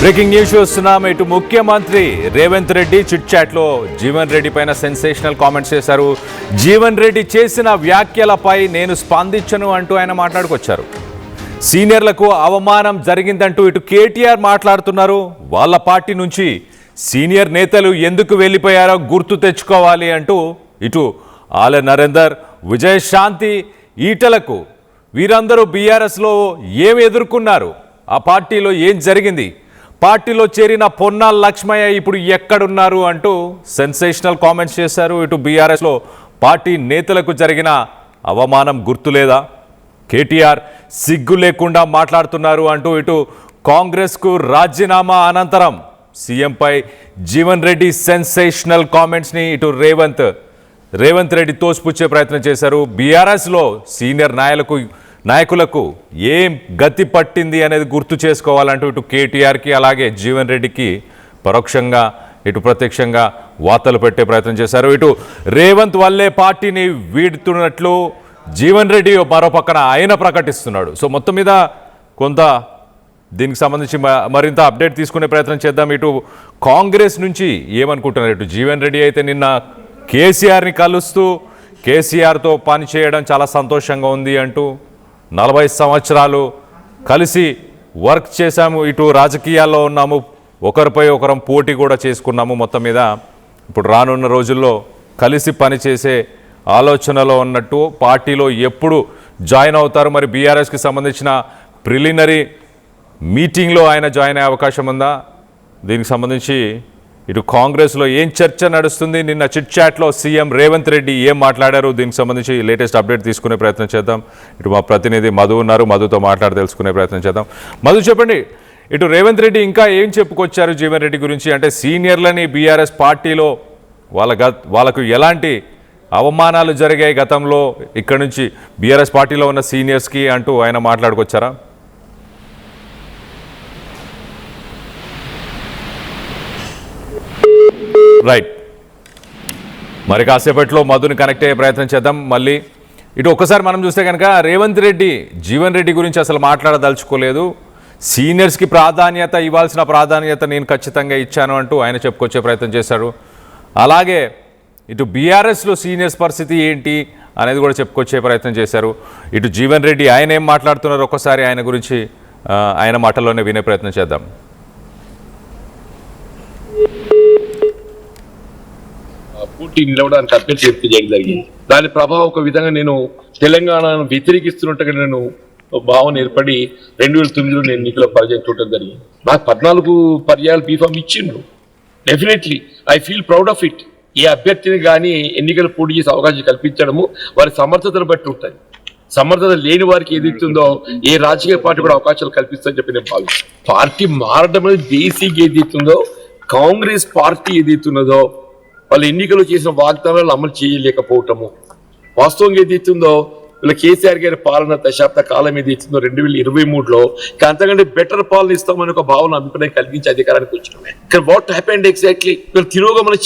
Breaking news చూస్తున్నాం. ఇటు ముఖ్యమంత్రి రేవంత్ రెడ్డి చిట్ చాట్లో జీవన్ రెడ్డి పైన సెన్సేషనల్ కామెంట్స్ చేశారు. జీవన్ రెడ్డి చేసిన వ్యాఖ్యలపై నేను స్పందించను అంటూ ఆయన మాట్లాడుకొచ్చారు. సీనియర్లకు అవమానం జరిగిందంటూ ఇటు కేటీఆర్ మాట్లాడుతున్నారు. వాళ్ళ పార్టీ నుంచి సీనియర్ నేతలు ఎందుకు వెళ్ళిపోయారో గుర్తు తెచ్చుకోవాలి అంటూ ఇటు ఆల నరేందర్, విజయశాంతి, ఈటలకు వీరందరూ బీఆర్ఎస్లో ఏం ఎదుర్కొన్నారు, ఆ పార్టీలో ఏం జరిగింది, పార్టీలో చేరిన పొన్నాల లక్ష్మయ్య ఇప్పుడు ఎక్కడున్నారు అంటూ సెన్సేషనల్ కామెంట్స్ చేశారు. ఇటు బీఆర్ఎస్లో పార్టీ నేతలకు జరిగిన అవమానం గుర్తులేదా, కేటీఆర్ సిగ్గు లేకుండా మాట్లాడుతున్నారు అంటూ ఇటు కాంగ్రెస్కు రాజీనామా అనంతరం సీఎంపై జీవన్ రెడ్డి సెన్సేషనల్ కామెంట్స్ని ఇటు రేవంత్ రెడ్డి తోసిపుచ్చే ప్రయత్నం చేశారు. బీఆర్ఎస్లో సీనియర్ నాయకులకు ఏం గతి పట్టింది అనేది గుర్తు చేసుకోవాలంటూ ఇటు కేటీఆర్కి అలాగే జీవన్ రెడ్డికి పరోక్షంగా ఇటు ప్రత్యక్షంగా వార్తలు పెట్టే ప్రయత్నం చేశారు. ఇటు రేవంత్ వల్లే పార్టీని వీడుతున్నట్లు జీవన్ రెడ్డి మరో పక్కన ఆయన ప్రకటిస్తున్నాడు. సో మొత్తం మీద కొంత దీనికి సంబంధించి మరింత అప్డేట్ తీసుకునే ప్రయత్నం చేద్దాం. ఇటు కాంగ్రెస్ నుంచి ఏమనుకుంటున్నారు, ఇటు జీవన్ రెడ్డి అయితే నిన్న కేసీఆర్ని కలుస్తూ కేసీఆర్తో పని చేయడం చాలా సంతోషంగా ఉంది అంటూ 40 సంవత్సరాలు కలిసి వర్క్ చేశాము, ఇటు రాజకీయాల్లో ఉన్నాము, ఒకరిపై ఒకరం పోటీ కూడా చేసుకున్నాము, మొత్తం మీద ఇప్పుడు రానున్న రోజుల్లో కలిసి పనిచేసే ఆలోచనలో ఉన్నట్టు పార్టీలో ఎప్పుడు జాయిన్ అవుతారు, మరి బీఆర్ఎస్కి సంబంధించిన ప్రిలిమినరీ మీటింగ్లో ఆయన జాయిన్ అయ్యే అవకాశం ఉందా, దీనికి సంబంధించి ఇటు కాంగ్రెస్లో ఏం చర్చ నడుస్తుంది, నిన్న చిట్ చాట్లో సీఎం రేవంత్ రెడ్డి ఏం మాట్లాడారు, దీనికి సంబంధించి లేటెస్ట్ అప్డేట్ తీసుకునే ప్రయత్నం చేద్దాం. ఇటు మా ప్రతినిధి మధు ఉన్నారు, మధుతో మాట్లాడి తెలుసుకునే ప్రయత్నం చేద్దాం. మధు చెప్పండి, ఇటు రేవంత్ రెడ్డి ఇంకా ఏం చెప్పుకొచ్చారు జీవన్ రెడ్డి గురించి, అంటే సీనియర్లని బీఆర్ఎస్ పార్టీలో వాళ్ళకు ఎలాంటి అవమానాలు జరిగాయి గతంలో ఇక్కడ నుంచి బీఆర్ఎస్ పార్టీలో ఉన్న సీనియర్స్కి అంటూ ఆయన మాట్లాడుకొచ్చారా? రైట్, మరి కాసేపట్లో మధుని కనెక్ట్ అయ్యే ప్రయత్నం చేద్దాం. మళ్ళీ ఇటు ఒక్కసారి మనం చూస్తే కనుక రేవంత్ రెడ్డి జీవన్ రెడ్డి గురించి అసలు మాట్లాడదలుచుకోలేదు, సీనియర్స్కి ప్రాధాన్యత ఇవ్వాల్సిన ప్రాధాన్యత నేను ఖచ్చితంగా ఇచ్చాను అంటూ ఆయన చెప్పుకొచ్చే ప్రయత్నం చేశాడు. అలాగే ఇటు బీఆర్ఎస్లో సీనియర్స్ పరిస్థితి ఏంటి అనేది కూడా చెప్పుకొచ్చే ప్రయత్నం చేశారు. ఇటు జీవన్ రెడ్డి ఆయన ఏం మాట్లాడుతున్నారు ఒక్కసారి ఆయన గురించి ఆయన మాటల్లోనే వినే ప్రయత్నం చేద్దాం. పూర్తి నిలవడానికి అభ్యర్థి చేయడం జరిగింది. దాని ప్రభావం ఒక విధంగా నేను తెలంగాణను వ్యతిరేకిస్తున్నట్టుగా నేను భావన ఏర్పడి 2009లో నేను ఎన్నికల పర్యాయం చూడటం జరిగింది. నాకు 14 పర్యాయాలు బీఫామ్ ఇచ్చిండ్రు. Definitely I feel proud of it. ఏ అభ్యర్థిని కానీ ఎన్నికలు పోటీ చేసే అవకాశం కల్పించడము వారి సమర్థతను బట్టి ఉంటుంది. సమర్థత లేని వారికి ఏదైతుందో ఏ రాజకీయ పార్టీ కూడా అవకాశాలు కల్పిస్తుందని చెప్పి నేను భావిస్తాను. పార్టీ మారడం అనేది బేసిక్ ఏదైతుందో కాంగ్రెస్ పార్టీ ఏదైతున్నదో వాళ్ళు ఎన్నికలు చేసిన వాగ్దానాలు అమలు చేయలేకపోవటము, వాస్తవంగా ఏదైతుందో వీళ్ళ కేసీఆర్ గారి పాలన దశాబ్ద కాలం ఏదైతుందో 2023లో అంతకంటే బెటర్ పాలన ఇస్తామని ఒక భావన అభిప్రాయం కలిగించి అధికారానికి వచ్చినామే. ఇక్కడ వాట్ హ్యాపెండ్ ఎగ్జాక్ట్లీ వీళ్ళు తిరోగమన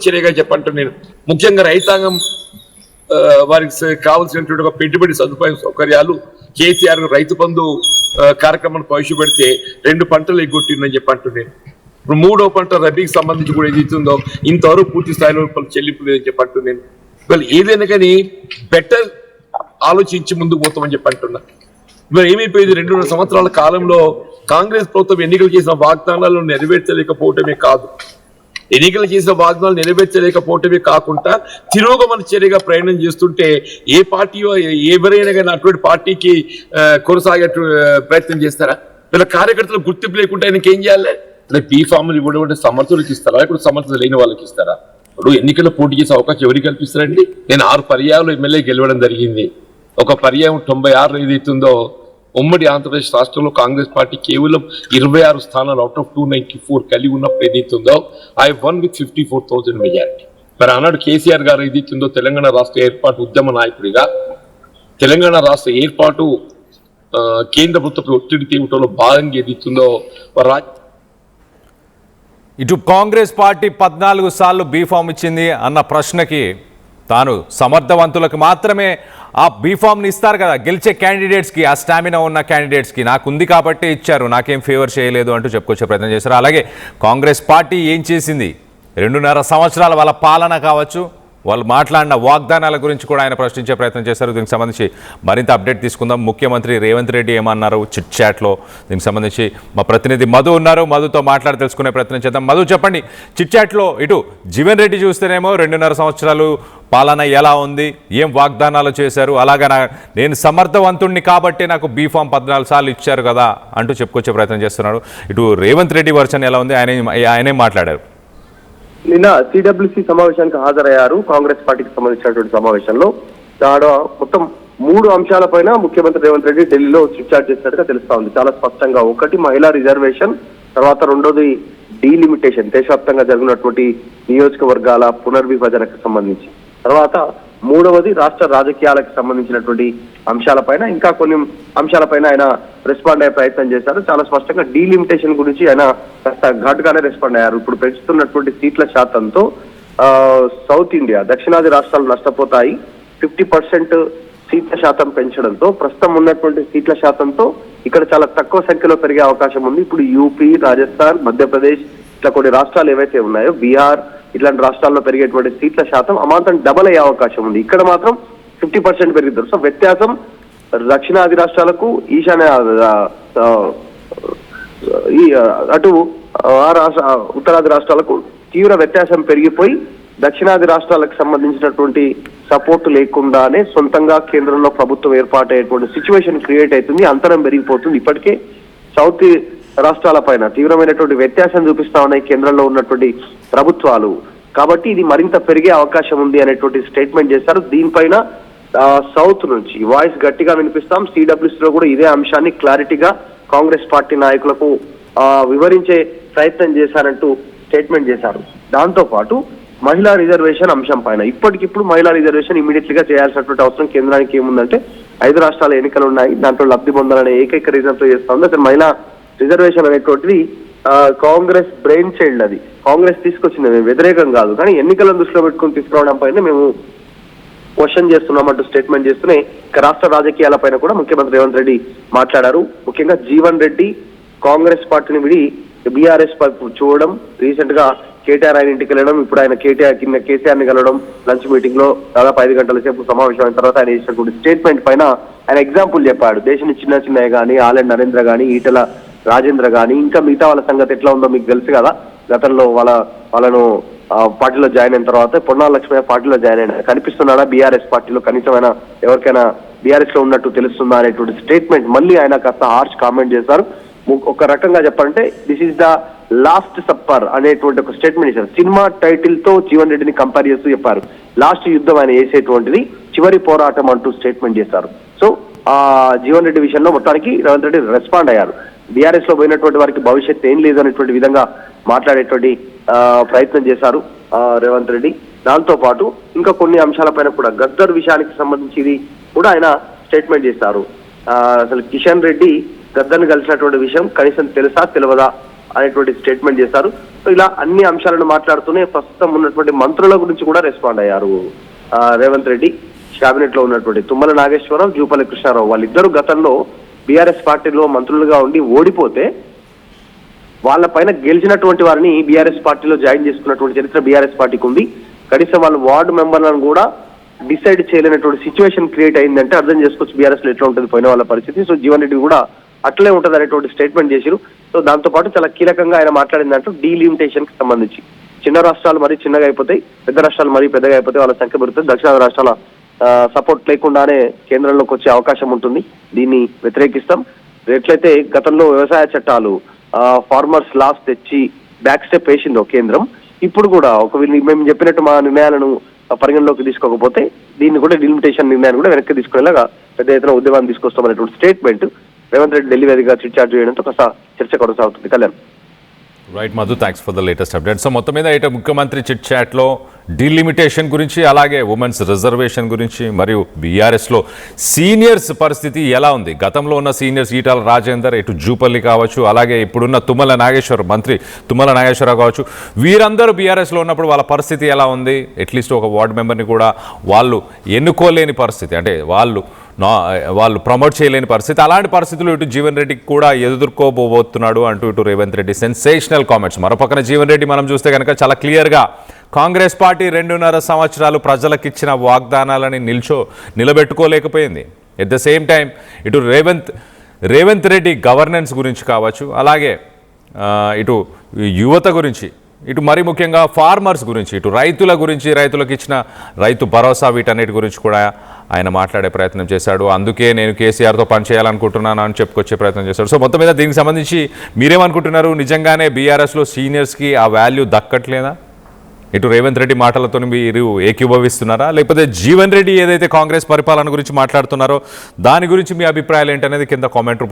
చర్యగా చెప్పంటూ నేను ముఖ్యంగా రైతాంగం వారికి కావాల్సినటువంటి ఒక పెట్టుబడి సౌకర్యాలు కేసీఆర్ రైతు బంధు కార్యక్రమాన్ని ప్రవేశపెడితే 2 పంటలు ఎగ్గొట్టిందని చెప్పంటూ నేను ఇప్పుడు 3వ పంట రబీకి సంబంధించి కూడా ఏదైతుందో ఇంతవరకు పూర్తి స్థాయిలో చెల్లింపు లేదని చెప్పంటూ నేను ఇవాళ ఏదైనా కానీ బెటర్ ఆలోచించి ముందుకు పోతామని చెప్పి అంటున్నా. ఇవాళ ఏమైపోయింది, 2.5 సంవత్సరాల కాలంలో కాంగ్రెస్ ప్రభుత్వం ఎన్నికలు చేసిన వాగ్దానాలను నెరవేర్చలేకపోవటమే కాకుండా తిరోగమన చర్యగా ప్రయాణం చేస్తుంటే ఏ పార్టీ ఎవరైనా కానీ అటువంటి పార్టీకి కొనసాగే ప్రయత్నం చేస్తారా? వీళ్ళ కార్యకర్తలు గుర్తింపు లేకుండా ఆయనకి ఏం చేయాలి? బీఫామ్లు ఇవ్వడం సమర్థులకు ఇస్తారా, ఇప్పుడు సమర్థత లేని వాళ్ళకి ఇస్తారా? ఇప్పుడు ఎన్నికల్లో పోటీ చేసే అవకాశం ఎవరికి కల్పిస్తారండి? నేను 6 పర్యాయాలు ఎమ్మెల్యే గెలవడం జరిగింది. ఒక పర్యాయం 96 ఏదైతుందో ఉమ్మడి ఆంధ్రప్రదేశ్ రాష్ట్రంలో కాంగ్రెస్ పార్టీ కేవలం 26 స్థానాలు అవుట్ ఆఫ్ 294 కలిగి ఉన్నప్పుడు ఏదైతుందో ఐ వన్ విత్ 54,000 మెజారిటీ. మరి ఆనాడు కేసీఆర్ గారు ఏదైతుందో తెలంగాణ రాష్ట్ర ఏర్పాటు ఉద్యమ నాయకుడిగా తెలంగాణ రాష్ట్ర ఏర్పాటు కేంద్ర ప్రభుత్వ ఒత్తిడి తీవ్రలో భాగంగా ఏదైతుందో ఇటు కాంగ్రెస్ పార్టీ 14 సార్లు బీఫామ్ ఇచ్చింది అన్న ప్రశ్నకి తాను సమర్థవంతులకు మాత్రమే ఆ బీఫామ్ని ఇస్తారు కదా, గెలిచే క్యాండిడేట్స్కి, ఆ స్టామినా ఉన్న క్యాండిడేట్స్కి నాకు ఉంది కాబట్టి ఇచ్చారు, నాకేం ఫేవర్ చేయలేదు అంటూ చెప్పుకొచ్చే ప్రయత్నం చేశారు. అలాగే కాంగ్రెస్ పార్టీ ఏం చేసింది, 2.5 సంవత్సరాల వాళ్ళ పాలన కావచ్చు, వాళ్ళు మాట్లాడిన వాగ్దానాల గురించి కూడా ఆయన ప్రశ్నించే ప్రయత్నం చేశారు. దీనికి సంబంధించి మరింత అప్డేట్ తీసుకుందాం. ముఖ్యమంత్రి రేవంత్ రెడ్డి ఏమన్నారు చిట్ చాట్లో, దీనికి సంబంధించి మా ప్రతినిధి మధు ఉన్నారు, మధుతో మాట్లాడి తెలుసుకునే ప్రయత్నం చేద్దాం. మధు చెప్పండి, చిట్ చాట్లో ఇటు జీవన్ రెడ్డి చూస్తేనేమో 2.5 సంవత్సరాలు పాలన ఎలా ఉంది, ఏం వాగ్దానాలు చేశారు, అలాగా నేను సమర్థవంతుణ్ణి కాబట్టి నాకు బీఫామ్ 14 సార్లు ఇచ్చారు కదా అంటూ చెప్పుకొచ్చే ప్రయత్నం చేస్తున్నాడు. ఇటు రేవంత్ రెడ్డి వర్షన్ ఎలా ఉంది, ఆయనే మాట్లాడారు. నిన్న సిడబ్ల్యూసి సమావేశానికి హాజరయ్యారు. కాంగ్రెస్ పార్టీకి సంబంధించినటువంటి సమావేశంలో మొత్తం 3 అంశాలపైన ముఖ్యమంత్రి రేవంత్ రెడ్డి ఢిల్లీలో చిట్చాట్ చేసినట్టుగా తెలుస్తా ఉంది. చాలా స్పష్టంగా, ఒకటి మహిళా రిజర్వేషన్, తర్వాత రెండోది డీలిమిటేషన్, దేశవ్యాప్తంగా జరిగినటువంటి నియోజకవర్గాల పునర్విభజనకు సంబంధించి, తర్వాత మూడవది రాష్ట్ర రాజకీయాలకు సంబంధించినటువంటి అంశాలపైన, ఇంకా కొన్ని అంశాలపైన ఆయన రెస్పాండ్ అయ్యే ప్రయత్నం చేశారు. చాలా స్పష్టంగా డీలిమిటేషన్ గురించి ఆయన కాస్త ఘాటుగానే రెస్పాండ్ అయ్యారు. ఇప్పుడు పెంచుతున్నటువంటి సీట్ల శాతంతో సౌత్ ఇండియా, దక్షిణాది రాష్ట్రాలు నష్టపోతాయి. 50% సీట్ల శాతం పెంచడంతో, ప్రస్తుతం ఉన్నటువంటి సీట్ల శాతంతో ఇక్కడ చాలా తక్కువ సంఖ్యలో పెరిగే అవకాశం ఉంది. ఇప్పుడు యూపీ, రాజస్థాన్, మధ్యప్రదేశ్ ఇట్లా కొన్ని రాష్ట్రాలు ఏవైతే ఉన్నాయో, బీహార్ ఇట్లాంటి రాష్ట్రాల్లో పెరిగేటువంటి సీట్ల శాతం అమాంతం డబల్ అయ్యే అవకాశం ఉంది. ఇక్కడ మాత్రం 50% పెరుగుతారు. సో వ్యత్యాసం దక్షిణాది రాష్ట్రాలకు, ఈశాన్య అటు ఉత్తరాది రాష్ట్రాలకు తీవ్ర వ్యత్యాసం పెరిగిపోయి, దక్షిణాది రాష్ట్రాలకు సంబంధించినటువంటి సపోర్ట్ లేకుండానే సొంతంగా కేంద్రంలో ప్రభుత్వం ఏర్పాటయ్యేటువంటి సిచ్యువేషన్ క్రియేట్ అవుతుంది, అంతరం పెరిగిపోతుంది. ఇప్పటికే సౌత్ రాష్ట్రాల పైన తీవ్రమైనటువంటి వ్యత్యాసం చూపిస్తా ఉన్నాయి కేంద్రంలో ఉన్నటువంటి ప్రభుత్వాలు. కాబట్టి ఇది మరింత పెరిగే అవకాశం ఉంది అనేటువంటి స్టేట్మెంట్ చేశారు. దీనిపైన సౌత్ నుంచి వాయిస్ గట్టిగా వినిపిస్తాం. సిడబ్ల్యూసీ లో కూడా ఇదే అంశాన్ని క్లారిటీగా కాంగ్రెస్ పార్టీ నాయకులకు వివరించే ప్రయత్నం చేశారంటూ స్టేట్మెంట్ చేశారు. దాంతో పాటు మహిళా రిజర్వేషన్ అంశం పైన, ఇప్పటికిప్పుడు మహిళా రిజర్వేషన్ ఇమీడియట్ గా చేయాల్సినటువంటి అవసరం కేంద్రానికి ఏముందంటే, 5 రాష్ట్రాల ఎన్నికలు ఉన్నాయి, దాంట్లో లబ్ధి పొందాలనే ఏకైక రీజన్ తో చేస్తా ఉంది. అసలు మహిళా రిజర్వేషన్ అనేటువంటిది కాంగ్రెస్ బ్రెయిన్ చైల్డ్, అది కాంగ్రెస్ తీసుకొచ్చింది, మేము వ్యతిరేకం కాదు, కానీ ఎన్నికలను దృష్టిలో పెట్టుకుని తీసుకురావడం పైన మేము క్వశ్చన్ చేస్తున్నామంటూ స్టేట్మెంట్ చేస్తూనే రాష్ట్ర రాజకీయాల పైన కూడా ముఖ్యమంత్రి రేవంత్ రెడ్డి మాట్లాడారు. ముఖ్యంగా జీవన్ రెడ్డి కాంగ్రెస్ పార్టీని విడి బీఆర్ఎస్ చూడడం, రీసెంట్ గా కేటీఆర్ ఆయన ఇంటికి వెళ్ళడం, ఇప్పుడు ఆయన కేసీఆర్ ని కలవడం, లంచ్ మీటింగ్ లో దాదాపు 5 గంటల సేపు సమావేశం అయిన తర్వాత ఆయన చేసినటువంటి స్టేట్మెంట్ పైన ఆయన ఎగ్జాంపుల్ చెప్పాడు. దేశం చిన్నయ్య కానీ, ఆలెండ్ నరేంద్ర కానీ, ఈటల రాజేంద్ర కానీ, ఇంకా మిగతా వాళ్ళ సంగతి ఎట్లా ఉందో మీకు తెలుసు కదా. గతంలో వాళ్ళను పార్టీలో జాయిన్ అయిన తర్వాత పొన్నాల లక్ష్మయ్య పార్టీలో జాయిన్ అయినా కనిపిస్తున్నాడా బీఆర్ఎస్ పార్టీలో, కనీసమైన ఎవరికైనా బీఆర్ఎస్ లో ఉన్నట్టు తెలుస్తుందా అనేటువంటి స్టేట్మెంట్ మళ్ళీ ఆయన కాస్త హార్ష్ కామెంట్ చేశారు. ఒక రకంగా చెప్పాలంటే this is the last supper అనేటువంటి ఒక స్టేట్మెంట్ ఇచ్చారు. సినిమా టైటిల్ తో జీవన్ రెడ్డిని కంపేర్ చేస్తూ చెప్పారు. లాస్ట్ యుద్ధం ఆయన వేసేటువంటిది చివరి పోరాటం అంటూ స్టేట్మెంట్ చేశారు. సో ఆ జీవన్ రెడ్డి విషయంలో మొత్తానికి రేవంత్ రెడ్డి రెస్పాండ్ అయ్యారు. బీఆర్ఎస్ లో పోయినటువంటి వారికి భవిష్యత్తు ఏం లేదు అనేటువంటి విధంగా మాట్లాడేటువంటి ప్రయత్నం చేశారు రేవంత్ రెడ్డి. దాంతో పాటు ఇంకా కొన్ని అంశాలపైన కూడా, గద్దర్ విషయానికి సంబంధించి కూడా ఆయన స్టేట్మెంట్ చేశారు. అసలు కిషన్ రెడ్డి గద్దర్ని కలిసినటువంటి విషయం కనీసం తెలుసా తెలియదా అనేటువంటి స్టేట్మెంట్ చేశారు. సో ఇలా అన్ని అంశాలను మాట్లాడుతూనే ప్రస్తుతం ఉన్నటువంటి మంత్రుల గురించి కూడా రెస్పాండ్ అయ్యారు రేవంత్ రెడ్డి. కేబినెట్ లో ఉన్నటువంటి తుమ్మల నాగేశ్వరరావు, జూపల్లి కృష్ణారావు వాళ్ళిద్దరూ గతంలో బీఆర్ఎస్ పార్టీలో మంత్రులుగా ఉండి ఓడిపోతే వాళ్ళ పైన గెలిచినటువంటి వారిని బీఆర్ఎస్ పార్టీలో జాయిన్ చేసుకున్నటువంటి చరిత్ర బీఆర్ఎస్ పార్టీకి ఉంది. కనీసం వాళ్ళు వార్డు మెంబర్లను కూడా డిసైడ్ చేయలేనటువంటి సిచ్యువేషన్ క్రియేట్ అయిందంటే అర్థం చేసుకోవచ్చు బీఆర్ఎస్ లో ఎట్లా ఉంటుంది పోయిన వాళ్ళ పరిస్థితి. సో జీవన్ రెడ్డి కూడా అట్లే ఉంటుంది అనేటువంటి స్టేట్మెంట్ చేశారు. సో దాంతో పాటు చాలా కీలకంగా ఆయన మాట్లాడిందంటూ డీలిమిటేషన్ కి సంబంధించి, చిన్న రాష్ట్రాలు మరీ చిన్నగా అయిపోతాయి, పెద్ద రాష్ట్రాలు మరీ పెద్దగా అయిపోతాయి, వాళ్ళ సంఖ్య పెరుగుతుంది, దక్షిణాది రాష్ట్రాల సపోర్ట్ లేకుండానే కేంద్రంలోకి వచ్చే అవకాశం ఉంటుంది, దీన్ని వ్యతిరేకిస్తాం. ఎట్లయితే గతంలో వ్యవసాయ చట్టాలు ఫార్మర్స్ లాస్ తెచ్చి బ్యాక్ స్టెప్ వేసిందో కేంద్రం, ఇప్పుడు కూడా మేము చెప్పినట్టు మా నిర్ణయాలను పరిగణలోకి తీసుకోకపోతే దీన్ని కూడా డిలిమిటేషన్ నిర్ణయాన్ని కూడా వెనక్కి తీసుకునేలాగా పెద్ద ఎత్తున ఉద్యమాన్ని తీసుకొస్తామనేటువంటి స్టేట్మెంట్ రేవంత్ రెడ్డి ఢిల్లీ వేదికగా చిట్ చాట్ చేయడంతో కాస్త చర్చ కొనసాగుతుంది. Kalyan. Right Madhu, thanks for the latest update. So మొత్తం మీద ఇటు ముఖ్యమంత్రి చిట్ చాట్లో డిలిమిటేషన్ గురించి, అలాగే ఉమెన్స్ రిజర్వేషన్ గురించి, మరియు బీఆర్ఎస్లో సీనియర్స్ పరిస్థితి ఎలా ఉంది, గతంలో ఉన్న సీనియర్స్ ఈటాల రాజేందర్, ఇటు జూపల్లి కావచ్చు, అలాగే ఇప్పుడున్న మంత్రి తుమ్మల నాగేశ్వరరావు కావచ్చు, వీరందరూ బీఆర్ఎస్లో ఉన్నప్పుడు వాళ్ళ పరిస్థితి ఎలా ఉంది, అట్లీస్ట్ ఒక వార్డు మెంబర్ని కూడా వాళ్ళు ఎన్నుకోలేని పరిస్థితి, అంటే వాళ్ళు ప్రమోట్ చేయలేని పరిస్థితి. అలాంటి పరిస్థితులు ఇటు జీవన్ రెడ్డికి కూడా ఎదుర్కోబోతున్నాడు అంటూ ఇటు రేవంత్ రెడ్డి సెన్సేషనల్ కామెంట్స్. మరోపక్కన జీవన్ రెడ్డి మనం చూస్తే కనుక చాలా క్లియర్గా కాంగ్రెస్ పార్టీ 2.5 సంవత్సరాలు ప్రజలకు ఇచ్చిన వాగ్దానాలని నిలబెట్టుకోలేకపోయింది. ఎట్ ద సేమ్ టైం ఇటు రేవంత్ రెడ్డి గవర్నెన్స్ గురించి కావచ్చు, అలాగే ఇటు యువత గురించి, ఇటు మరీ ముఖ్యంగా ఫార్మర్స్ గురించి, ఇటు రైతుల గురించి, రైతులకు ఇచ్చిన రైతు భరోసా, వీటన్నిటి గురించి కూడా ఆయన మాట్లాడే ప్రయత్నం చేశాడు. అందుకే నేను కేసీఆర్తో పనిచేయాలనుకుంటున్నాను అని చెప్పుకొచ్చే ప్రయత్నం చేశాడు. సో మొత్తం మీద దీనికి సంబంధించి మీరేమనుకుంటున్నారు? నిజంగానే బీఆర్ఎస్లో సీనియర్స్కి ఆ వాల్యూ దక్కట్లేదా? ఇటు రేవంత్ రెడ్డి మాటలతో మీరు ఏకీభవిస్తున్నారా, లేకపోతే జీవన్ రెడ్డి ఏదైతే కాంగ్రెస్ పరిపాలన గురించి మాట్లాడుతున్నారో దాని గురించి మీ అభిప్రాయాలు ఏంటనేది కింద కామెంట్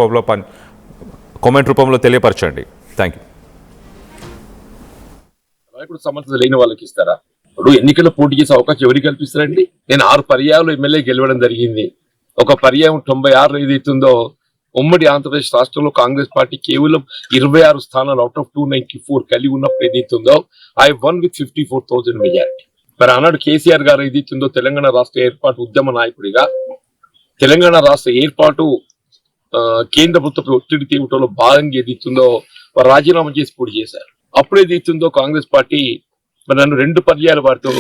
రూపంలో తెలియపరచండి. Thank you. ఇప్పుడు సమర్థత లేని వాళ్ళకి ఇస్తారా? ఇప్పుడు ఎన్నికల్లో పోటీ చేసే అవకాశం ఎవరికి కల్పిస్తారండి? నేను 6 పర్యాయాలు ఎమ్మెల్యే గెలవడం జరిగింది. ఒక పర్యాయం 96 ఏదైతుందో ఉమ్మడి ఆంధ్రప్రదేశ్ రాష్ట్రంలో కాంగ్రెస్ పార్టీ కేవలం 26 స్థానాలు అవుట్ ఆఫ్ 294 కలిగి ఉన్నప్పుడు ఏదైతుందో ఐ వన్ విత్ 54,000 మెజారిటీ. మరి ఆనాడు కేసీఆర్ గారు ఏదైతుందో తెలంగాణ రాష్ట్ర ఏర్పాటు ఉద్యమ నాయకుడిగా తెలంగాణ రాష్ట్ర ఏర్పాటు కేంద్ర ప్రభుత్వ ఒత్తిడి తీవ్రలో భాగంగా ఏదైతుందో వారు రాజీనామా చేసి పోటీ చేశారు. అప్పుడు ఏదైతుందో కాంగ్రెస్ పార్టీ మరి నన్ను 2 పర్యాయాలు వారితో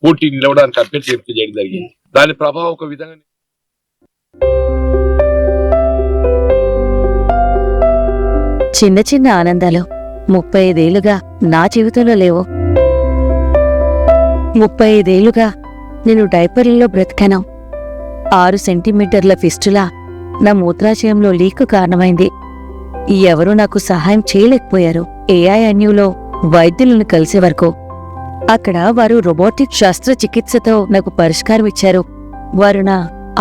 పోటీ నిలవడానికి అభ్యర్థి ఎంపిక చేయడం జరిగింది. దాని ప్రభావం ఒక విధంగా చిన్న చిన్న ఆనందాలు 35 ఏళ్లుగా నా జీవితంలో లేవు. 35 ఏళ్లుగా నేను డైపర్లలో బ్రతికాను. 6 సెంటీమీటర్ల ఫిస్టులా నా మూత్రాశయంలో లీకు కారణమైంది. ఎవరూ నాకు సహాయం చేయలేకపోయారు. ఏఐఎన్యూలో వైద్యులను కలిసే వరకు అక్కడ వారు రోబోటిక్ శస్త్రచికిత్సతో నాకు పరిష్కారం ఇచ్చారు. వారు నా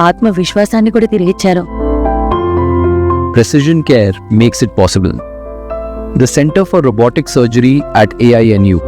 ఆత్మవిశ్వాసాన్ని కూడా తిరిగిచ్చారు. Precision Care makes it possible. The Center for Robotic Surgery at AINU